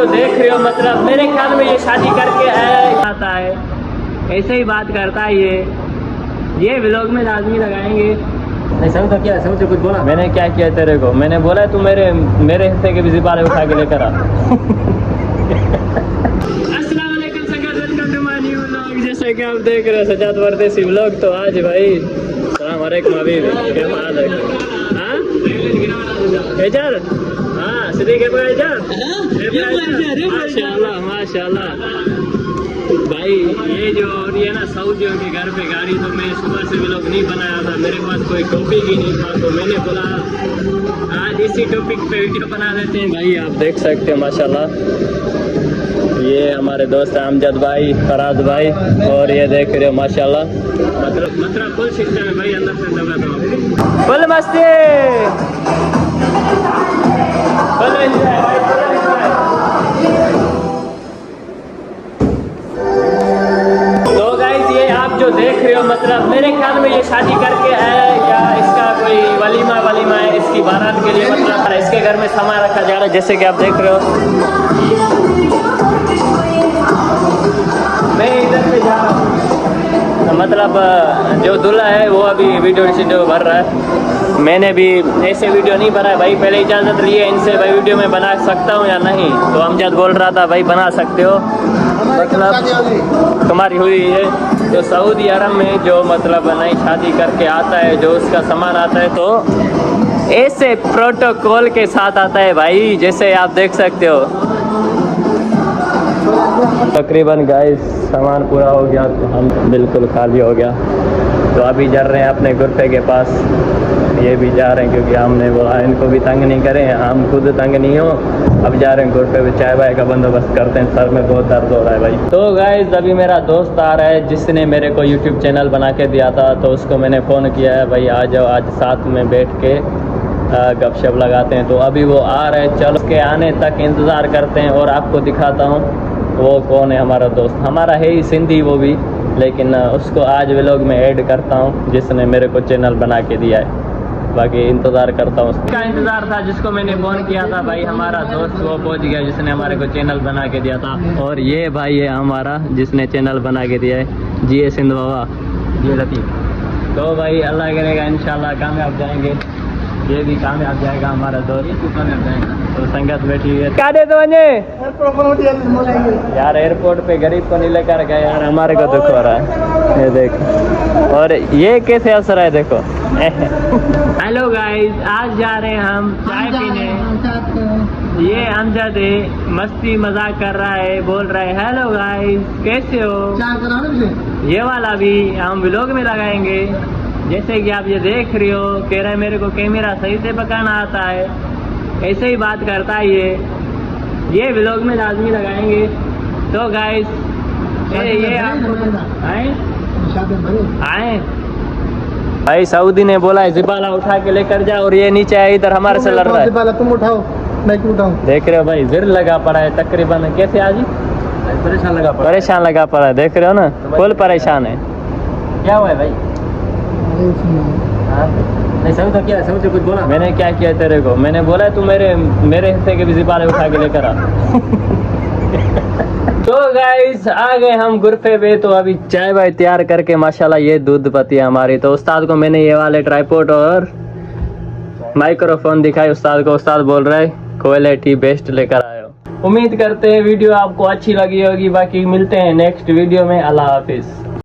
जो देख रहे हो मतलब मेरे ख्याल में ये शादी करके आता है, ऐसे ही बात करता है ये व्लॉग में लाजमी लगाएंगे। नहीं समझ तो क्या समझ कुछ बोला मैंने क्या किया तेरे को? मैंने बोला तू मेरे हिस्से के भी जिबाले उठा के लेकर आ। अस्सलाम वालेकुम संगत, welcome to my new vlog. जैसे कि आप देख रहे हो सजाद परदेसी व्लॉग। तो आज भाई सलाम अलैकुम अबीब, क्या हाल है? हाँ एजर, हाँ सिद्दीक एजर, माशाल्लाह माशाल्लाह। भाई ये जो और ये ना सऊदियों के घर पे गाड़ी, तो मैं सुबह से व्लॉग नहीं बनाया था, मेरे पास कोई टॉपिक ही नहीं था, तो मैंने बोला आज इसी टॉपिक पे वीडियो बना देते हैं। भाई आप देख सकते हो माशाल्लाह, ये हमारे दोस्त अमजद भाई, फराज भाई, और ये देख रहे हो माशाल्लाह मतलब फुल सिस्टम है भाई, अंदर से दबा दो फुल मस्ती, फुल एंजॉय भाई, फुल एंजॉय। तो गाइस ये आप जो देख रहे हो मतलब मेरे ख्याल में ये शादी करके है या इसका कोई वलीमा है, इसकी बारात के लिए मतलब इसके घर में सामान रखा जा रहा है। जैसे कि आप देख रहे हो मैं इधर पे जा रहा हूँ, मतलब जो दूल्हा है वो अभी वीडियो भर रहा है। मैंने भी ऐसे वीडियो नहीं बनाया भाई, पहले इजाज़त लिए इनसे भाई वीडियो में बना सकता हूँ या नहीं, तो अमजद बोल रहा था भाई बना सकते हो, मतलब तुम्हारी हुई है। तो सऊदी अरब में जो मतलब नई शादी करके आता है, जो उसका सामान आता है तो ऐसे प्रोटोकॉल के साथ आता है भाई, जैसे आप देख सकते हो। तकरीबन गाइस सामान पूरा हो गया, तो हम बिल्कुल खाली हो गया, तो अभी जा रहे हैं अपने गुरफे के पास। ये भी जा रहे हैं क्योंकि हमने बोला इनको भी तंग नहीं करें, हम खुद तंग नहीं हो। अब जा रहे हैं गुरफे पे, चाय वाय का बंदोबस्त करते हैं, सर में बहुत दर्द हो रहा है भाई। तो गाइस अभी मेरा दोस्त आ रहा है जिसने मेरे को यूट्यूब चैनल बना के दिया था, तो उसको मैंने फ़ोन किया है भाई आ जाओ, आज साथ में बैठ के गपशप लगाते हैं। तो अभी वो आ रहा है, चलो उसके आने तक इंतज़ार करते हैं और आपको दिखाता हूँ वो कौन है। हमारा दोस्त हमारा है ही सिंधी वो भी, लेकिन उसको आज व्लॉग में ऐड करता हूँ जिसने मेरे को चैनल बना के दिया है। बाकी इंतज़ार करता हूँ, उसका इंतज़ार था जिसको मैंने फ़ोन किया था भाई, हमारा दोस्त वो पहुँच गया जिसने हमारे को चैनल बना के दिया था। और ये भाई है हमारा जिसने चैनल बना के दिया है, जी सिंध बाबा, ये लतीफ़। तो भाई अल्लाह करेगा इंशाल्लाह कामयाब जाएंगे, ये भी कामयाब जाएगा हमारा दोस्त, कामयाब जाएगा। तो संगत बैठी हुई है काटे तो यार, एयरपोर्ट पे गरीब को नहीं लेकर गए यार, हमारे को दुख हो रहा है। ये देखो, और ये कैसे असर है देखो। हेलो गाइस, आज जा रहे हैं हम चाय पीने। ये अमजद है, मस्ती मजाक कर रहा है, बोल रहा है हेलो गाइस कैसे हो। ये वाला भी हम व्लॉग में लगाएंगे, जैसे कि आप ये देख रहे हो, कह रहा है मेरे को कैमरा सही से पकाना आता है, ऐसे ही बात करता है ये व्लॉग में लाजमी लगाएंगे। तो गाइस ये आए भाई, सऊदी ने बोला है जिबाला उठा के लेकर जा, और ये नीचे है इधर हमारे से लड़ रहा है। तुम उठाओ मैं क्यों उठाऊं? देख रहे हो भाई, जिर लगा पड़ा है तकरीबन, कैसे आज परेशान लगा पड़ा है, देख रहे हो ना, फुल परेशान है। क्या हुआ है भाई? नहीं समझ तो क्या समझ कुछ बोला मैंने क्या किया तेरे को? मैंने बोला तू मेरे हिस्से के भी जिबाले उठा के लेकर आ। तो गाइस आ गए हम गुरफे पे, तो अभी चाय वाय तैयार करके माशाल्लाह ये दूध पत्ती है हमारी। तो उस्ताद को मैंने ये वाले ट्राइपॉड और माइक्रोफोन दिखाई उस्ताद को, उस्ताद बोल रहा है क्वालिटी बेस्ट लेकर आए हो। उम्मीद करते हैं वीडियो आपको अच्छी लगी होगी, बाकी मिलते हैं नेक्स्ट वीडियो में। अल्लाह हाफिज।